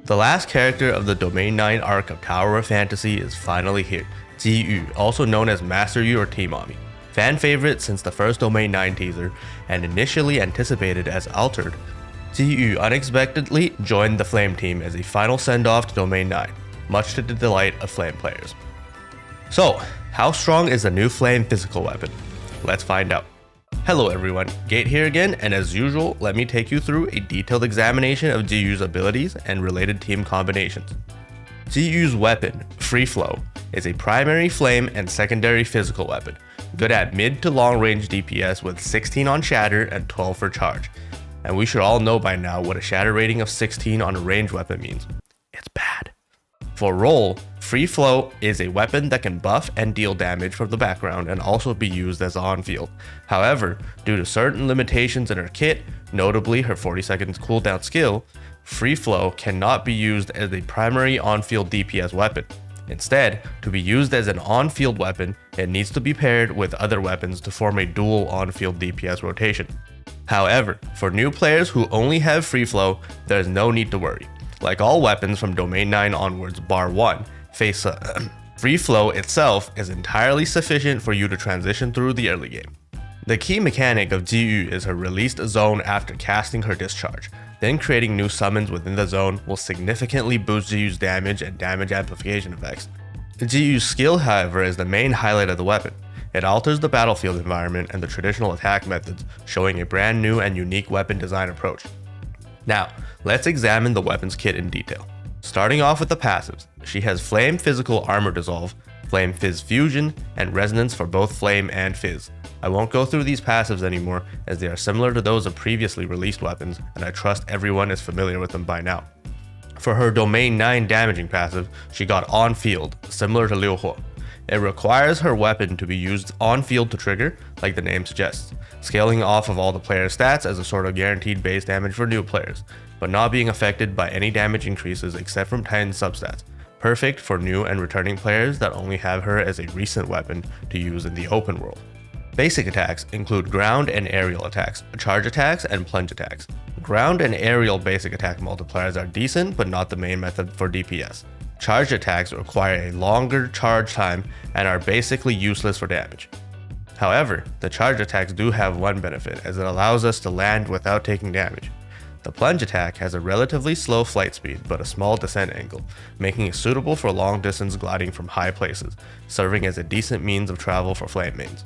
The last character of the Domain 9 arc of Tower of Fantasy is finally here, Ji Yu, also known as Master Yu or T-Mommy. Fan favorite since the first Domain 9 teaser, and initially anticipated as altered, Ji Yu unexpectedly joined the Flame team as a final send-off to Domain 9, much to the delight of Flame players. So, how strong is the new Flame physical weapon? Let's find out. Hello everyone, Gate here again, and as usual, let me take you through a detailed examination of Ji Yu's abilities and related team combinations. Ji Yu's weapon, Freeflow, is a primary flame and secondary physical weapon, good at mid to long range DPS with 16 on shatter and 12 for charge. And we should all know by now what a shatter rating of 16 on a ranged weapon means. It's bad. For role, Freeflow is a weapon that can buff and deal damage from the background and also be used as on-field. However, due to certain limitations in her kit, notably her 40 seconds cooldown skill, Freeflow cannot be used as a primary on-field DPS weapon. Instead, to be used as an on-field weapon, it needs to be paired with other weapons to form a dual on-field DPS rotation. However, for new players who only have Freeflow, there is no need to worry. Like all weapons from Domain 9 onwards bar 1, Freeflow itself is entirely sufficient for you to transition through the early game. The key mechanic of Ji Yu is her released zone after casting her Discharge. Then creating new summons within the zone will significantly boost Ji Yu's damage and damage amplification effects. Ji Yu's skill, however, is the main highlight of the weapon. It alters the battlefield environment and the traditional attack methods, showing a brand new and unique weapon design approach. Now, let's examine the weapon's kit in detail. Starting off with the passives, she has Flame Physical Armor Dissolve, Flame Fizz Fusion, and Resonance for both Flame and Fizz. I won't go through these passives anymore as they are similar to those of previously released weapons, and I trust everyone is familiar with them by now. For her Domain 9 damaging passive, she got On Field, similar to Liu Huo. It requires her weapon to be used on field to trigger, like the name suggests, scaling off of all the player's stats as a sort of guaranteed base damage for new players, but not being affected by any damage increases except from Titan's substats, perfect for new and returning players that only have her as a recent weapon to use in the open world. Basic attacks include ground and aerial attacks, charge attacks, and plunge attacks. Ground and aerial basic attack multipliers are decent, but not the main method for DPS. Charge attacks require a longer charge time and are basically useless for damage. However, the charge attacks do have one benefit, as it allows us to land without taking damage. The plunge attack has a relatively slow flight speed but a small descent angle, making it suitable for long distance gliding from high places, serving as a decent means of travel for flame mains.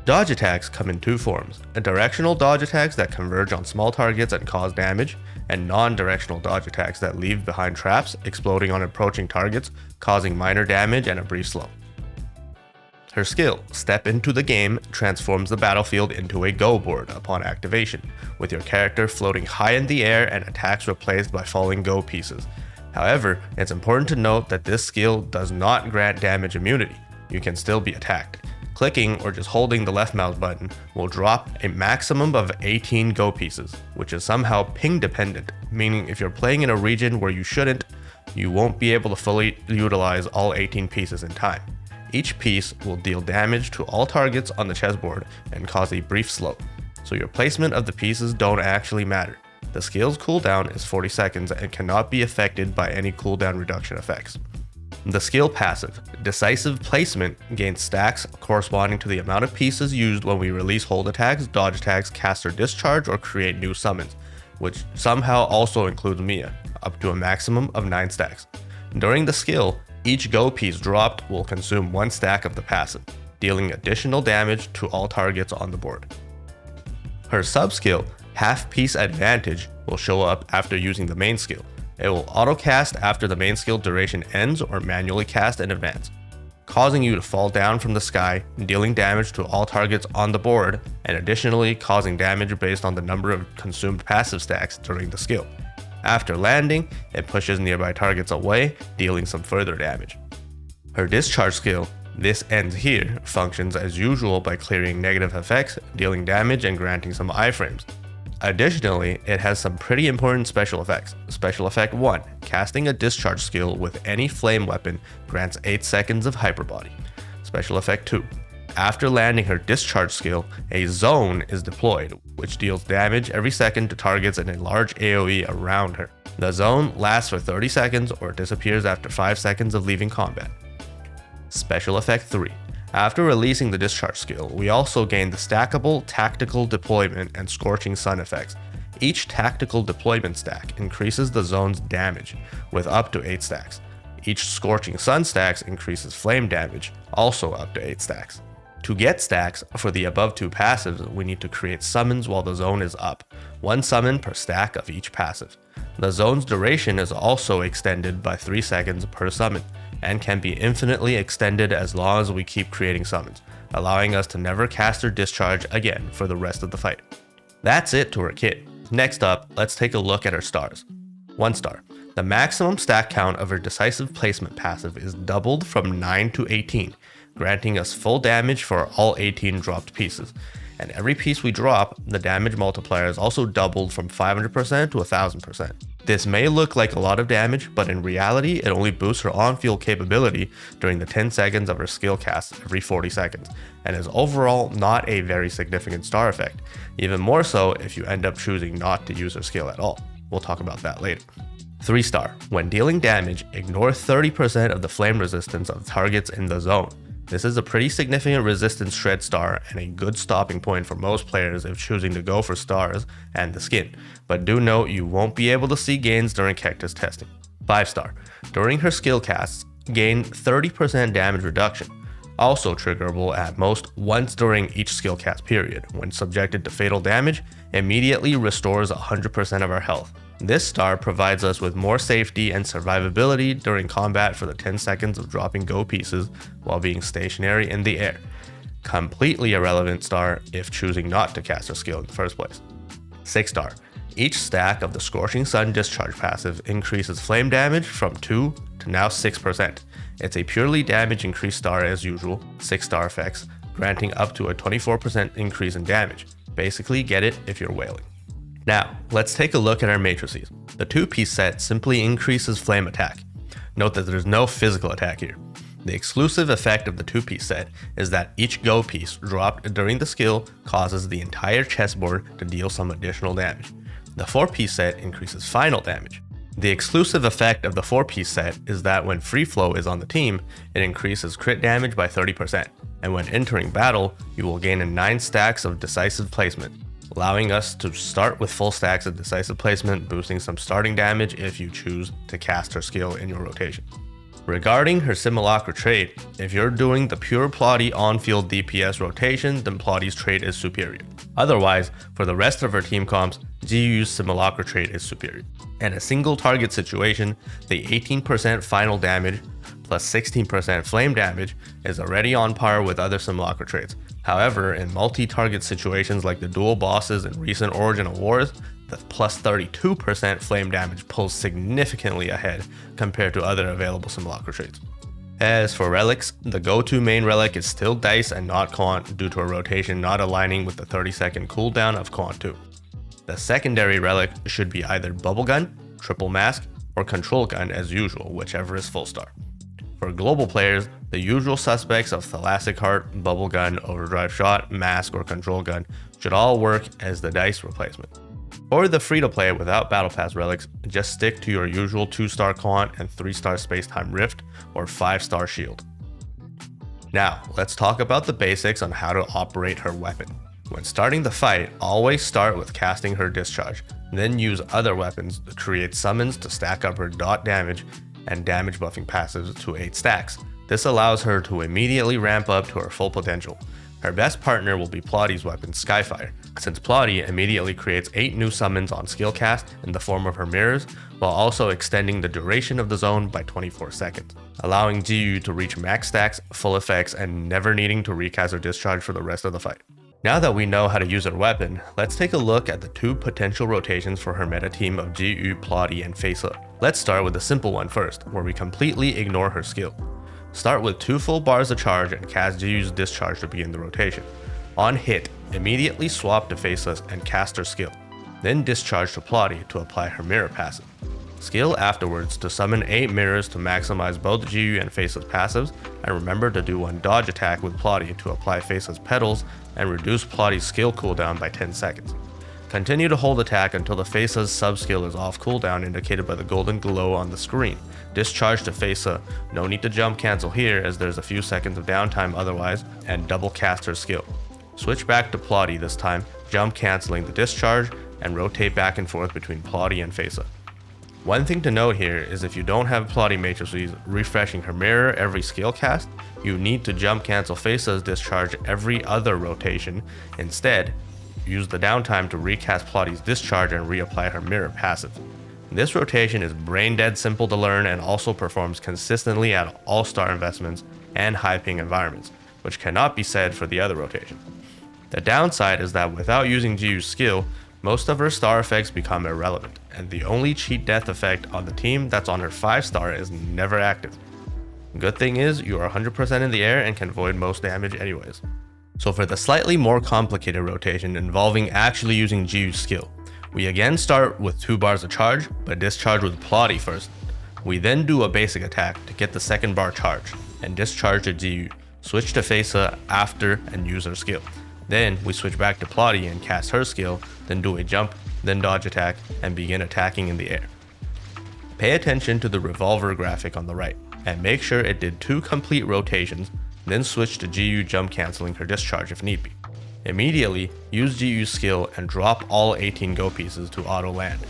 Dodge attacks come in two forms: directional dodge attacks that converge on small targets and cause damage, and non-directional dodge attacks that leave behind traps, exploding on approaching targets, causing minor damage and a brief slow. Her skill, Step Into the Game, transforms the battlefield into a go board upon activation, with your character floating high in the air and attacks replaced by falling go pieces. However, it's important to note that this skill does not grant damage immunity. You can still be attacked. Clicking or just holding the left mouse button will drop a maximum of 18 go pieces, which is somehow ping dependent, meaning if you're playing in a region where you shouldn't, you won't be able to fully utilize all 18 pieces in time. Each piece will deal damage to all targets on the chessboard and cause a brief slow, so your placement of the pieces don't actually matter. The skill's cooldown is 40 seconds and cannot be affected by any cooldown reduction effects. The skill passive, Decisive Placement, gains stacks corresponding to the amount of pieces used when we release hold attacks, dodge attacks, cast or discharge, or create new summons, which somehow also includes Mia, up to a maximum of 9 stacks. During the skill, each go piece dropped will consume 1 stack of the passive, dealing additional damage to all targets on the board. Her sub-skill, Half Piece Advantage, will show up after using the main skill. It will auto-cast after the main skill duration ends or manually cast in advance, causing you to fall down from the sky, dealing damage to all targets on the board, and additionally causing damage based on the number of consumed passive stacks during the skill. After landing, it pushes nearby targets away, dealing some further damage. Her Discharge skill, This Ends Here, functions as usual by clearing negative effects, dealing damage, and granting some iframes. Additionally, it has some pretty important special effects. Special Effect 1, casting a Discharge skill with any flame weapon grants 8 seconds of Hyperbody. Special Effect 2, after landing her Discharge skill, a zone is deployed, which deals damage every second to targets in a large AoE around her. The zone lasts for 30 seconds or disappears after 5 seconds of leaving combat. Special Effect 3. After releasing the Discharge skill, we also gain the stackable Tactical Deployment and Scorching Sun effects. Each tactical deployment stack increases the zone's damage with up to 8 stacks. Each Scorching Sun stacks increases flame damage, also up to 8 stacks. To get stacks for the above two passives, we need to create summons while the zone is up, 1 summon per stack of each passive. The zone's duration is also extended by 3 seconds per summon, and can be infinitely extended as long as we keep creating summons, allowing us to never cast or discharge again for the rest of the fight. That's it to her kit. Next up, let's take a look at her stars. 1 star. The maximum stack count of her Decisive placement passive is doubled from 9 to 18, granting us full damage for all 18 dropped pieces. And every piece we drop, the damage multiplier is also doubled from 500% to 1000%. This may look like a lot of damage, but in reality, it only boosts her on-field capability during the 10 seconds of her skill cast every 40 seconds, and is overall not a very significant star effect, even more so if you end up choosing not to use her skill at all. We'll talk about that later. 3 star. When dealing damage, ignore 30% of the flame resistance of targets in the zone. This is a pretty significant resistance shred star and a good stopping point for most players if choosing to go for stars and the skin, but do note you won't be able to see gains during Cactus testing. 5 star. During her skill casts, gain 30% damage reduction, also triggerable at most once during each skill cast period. When subjected to fatal damage, immediately restores 100% of our health. This star provides us with more safety and survivability during combat for the 10 seconds of dropping go pieces while being stationary in the air. Completely irrelevant star if choosing not to cast her skill in the first place. 6 star. Each stack of the Scorching Sun Discharge passive increases flame damage from 2 to now 6%. It's a purely damage increase star as usual, 6 star effects, granting up to a 24% increase in damage. Basically get it if you're whaling. Now, let's take a look at our matrices. The 2-piece set simply increases flame attack. Note that there's no physical attack here. The exclusive effect of the 2-piece set is that each go piece dropped during the skill causes the entire chessboard to deal some additional damage. The 4-piece set increases final damage. The exclusive effect of the 4-piece set is that when Freeflow is on the team, it increases crit damage by 30%, and when entering battle, you will gain 9 stacks of Decisive placement, allowing us to start with full stacks of Decisive placement, boosting some starting damage if you choose to cast her skill in your rotation. Regarding her Simulacra Trait, if you're doing the pure Plotti on-field DPS rotation, then Plotti's trait is superior. Otherwise, for the rest of her team comps, GU's Simulacra Trait is superior. In a single target situation, the 18% final damage plus 16% flame damage is already on par with other Simulacra traits. However, in multi-target situations like the dual bosses in recent Origin of Wars, the plus 32% flame damage pulls significantly ahead compared to other available Simulacra traits. As for relics, the go-to main relic is still Dice and not Quant due to a rotation not aligning with the 30-second cooldown of Quant 2. The secondary relic should be either Bubble Gun, Triple Mask, or Control Gun as usual, whichever is full star. For global players, the usual suspects of Thoracic Heart, Bubble Gun, Overdrive Shot, Mask, or Control Gun should all work as the Dice replacement. For the free-to-play without Battle Pass relics, just stick to your usual 2-star Quant and 3-star Space-Time Rift or 5-star Shield. Now, let's talk about the basics on how to operate her weapon. When starting the fight, always start with casting her Discharge, then use other weapons to create summons to stack up her dot damage and damage buffing passives to 8 stacks. This allows her to immediately ramp up to her full potential. Her best partner will be Plotti's weapon Skyfire, since Plotti immediately creates 8 new summons on skill cast in the form of her mirrors, while also extending the duration of the zone by 24 seconds, allowing GU to reach max stacks, full effects, and never needing to recast her Discharge for the rest of the fight. Now that we know how to use her weapon, let's take a look at the 2 potential rotations for her meta team of GU, Plotti, and Facehook. Let's start with the simple one first, where we completely ignore her skill. Start with 2 full bars of charge and cast GU's Discharge to begin the rotation. On hit, immediately swap to Faceless and cast her skill, then discharge to Plotti to apply her mirror passive. Skill afterwards to summon 8 mirrors to maximize both GU and Faceless passives, and remember to do 1 dodge attack with Plotti to apply Faceless petals and reduce Plotti's skill cooldown by 10 seconds. Continue to hold attack until the Feisa's sub-skill is off cooldown indicated by the golden glow on the screen. Discharge to Feisa, no need to jump cancel here as there's a few seconds of downtime otherwise, and double cast her skill. Switch back to Plotti this time, jump cancelling the discharge, and rotate back and forth between Plotti and Feisa. One thing to note here is if you don't have Plotti Matrices refreshing her mirror every skill cast, you need to jump cancel Feisa's discharge every other rotation. Instead, use the downtime to recast Plotti's discharge and reapply her mirror passive. This rotation is brain dead simple to learn and also performs consistently at all-star investments and high ping environments, which cannot be said for the other rotation. The downside is that without using Jiyu's skill, most of her star effects become irrelevant, and the only cheat death effect on the team that's on her 5-star is never active. Good thing is, you are 100% in the air and can avoid most damage anyways. So for the slightly more complicated rotation involving actually using Jiyu's skill, we again start with 2 bars of charge, but discharge with Plotti first. We then do a basic attack to get the 2nd bar charge, and discharge to Jiyu, switch to Feisa after and use her skill. Then we switch back to Plotti and cast her skill, then do a jump, then dodge attack, and begin attacking in the air. Pay attention to the revolver graphic on the right, and make sure it did 2 complete rotations, then switch to Jiyu jump cancelling her discharge if need be. Immediately, use Jiyu's skill and drop all 18 go pieces to auto land.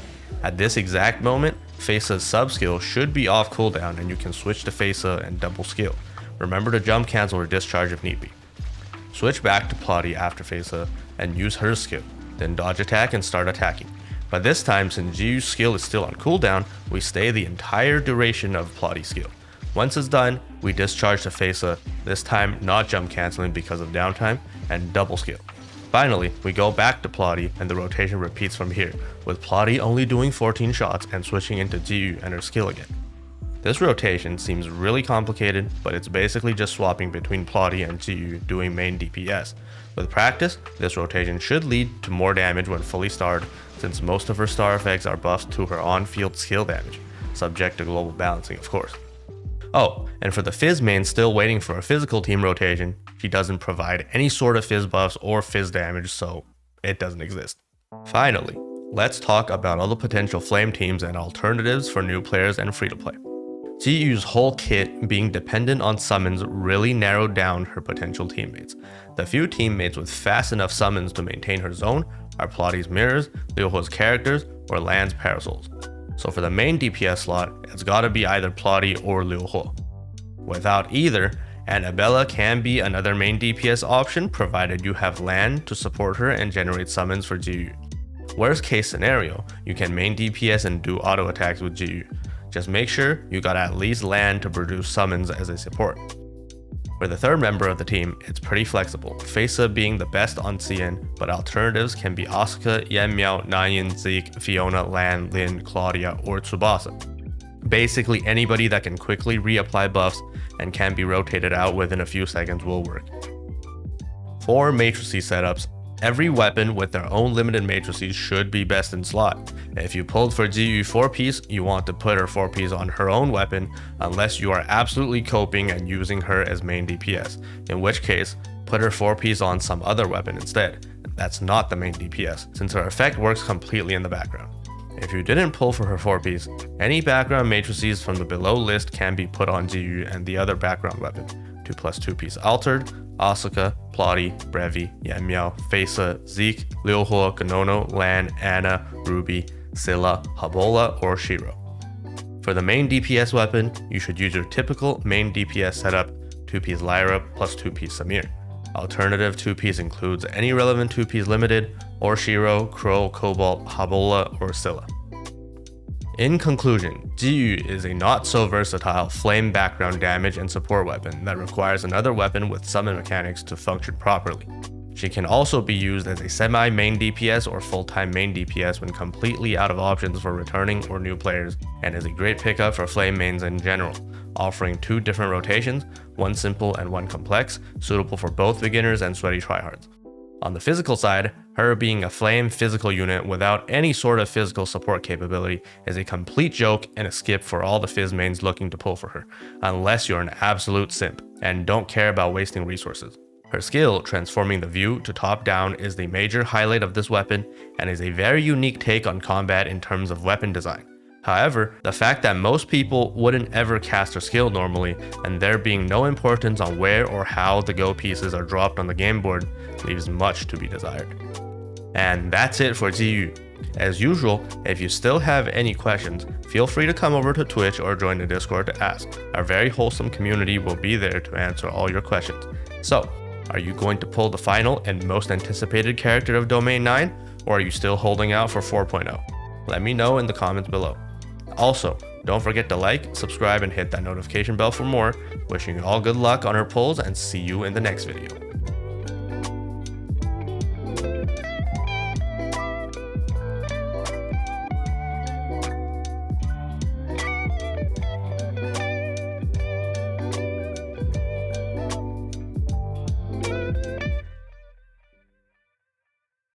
At this exact moment, Feisa's sub skill should be off cooldown and you can switch to Feisa and double skill. Remember to jump cancel her discharge if need be. Switch back to Plotti after Feisa and use her skill, then dodge attack and start attacking. But this time, since Jiyu's skill is still on cooldown, we stay the entire duration of Plotti's skill. Once it's done, we discharge to Feisa, this time not jump cancelling because of downtime, and double skill. Finally, we go back to Plotti and the rotation repeats from here, with Plotti only doing 14 shots and switching into Jiyu and her skill again. This rotation seems really complicated, but it's basically just swapping between Plotti and Jiyu doing main DPS. With practice, this rotation should lead to more damage when fully starred, since most of her star effects are buffed to her on-field skill damage, subject to global balancing of course. Oh, and for the Fizz main still waiting for a physical team rotation, she doesn't provide any sort of Fizz buffs or Fizz damage, so it doesn't exist. Finally, let's talk about all the potential flame teams and alternatives for new players and free-to-play. Jiyu's whole kit being dependent on summons really narrowed down her potential teammates. The few teammates with fast enough summons to maintain her zone are Plotti's mirrors, Liuhuo's characters, or Lan's parasols. So for the main DPS slot, it's gotta be either Plotti or Liuhuo. Without either, Annabella can be another main DPS option provided you have Lan to support her and generate summons for Jiyu. Worst case scenario, you can main DPS and do auto attacks with Jiyu. Just make sure you got at least Lan to produce summons as a support. For the third member of the team, it's pretty flexible, Feisa being the best on CN, but alternatives can be Asuka, Yanmiao, Nayan, Zeke, Fiona, Lan, Lin, Claudia, or Tsubasa. Basically anybody that can quickly reapply buffs and can be rotated out within a few seconds will work. For Matrices setups, every weapon with their own limited matrices should be best in slot. If you pulled for Jiyu 4-piece, you want to put her 4-piece on her own weapon unless you are absolutely coping and using her as main DPS, in which case, put her 4-piece on some other weapon instead. That's not the main DPS, since her effect works completely in the background. If you didn't pull for her 4-piece, any background matrices from the below list can be put on Jiyu and the other background weapon. 2+2-piece altered, Asuka, Plotti, Brevi, Yanmiao, Feisa, Zeke, Liuhuo, Ganono, Lan, Anna, Ruby, Scylla, Habola, or Shiro. For the main DPS weapon, you should use your typical main DPS setup, 2-piece Lyra plus 2-piece Samir. Alternative 2-piece includes any relevant 2-piece limited, or Shiro, Crow, Cobalt, Habola, or Scylla. In conclusion, Jiyu is a not so versatile flame background damage and support weapon that requires another weapon with summon mechanics to function properly. She can also be used as a semi-main DPS or full-time main DPS when completely out of options for returning or new players, and is a great pickup for flame mains in general, offering 2 different rotations, one simple and one complex, suitable for both beginners and sweaty tryhards. On the physical side, her being a flame physical unit without any sort of physical support capability is a complete joke and a skip for all the Fizz mains looking to pull for her, unless you're an absolute simp and don't care about wasting resources. Her skill, transforming the view to top-down, is the major highlight of this weapon and is a very unique take on combat in terms of weapon design. However, the fact that most people wouldn't ever cast her skill normally, and there being no importance on where or how the go pieces are dropped on the game board, leaves much to be desired. And that's it for Jiyu. As usual, if you still have any questions, feel free to come over to Twitch or join the Discord to ask. Our very wholesome community will be there to answer all your questions. So, are you going to pull the final and most anticipated character of Domain 9, or are you still holding out for 4.0? Let me know in the comments below. Also, don't forget to like, subscribe, and hit that notification bell for more. Wishing you all good luck on our pulls and see you in the next video.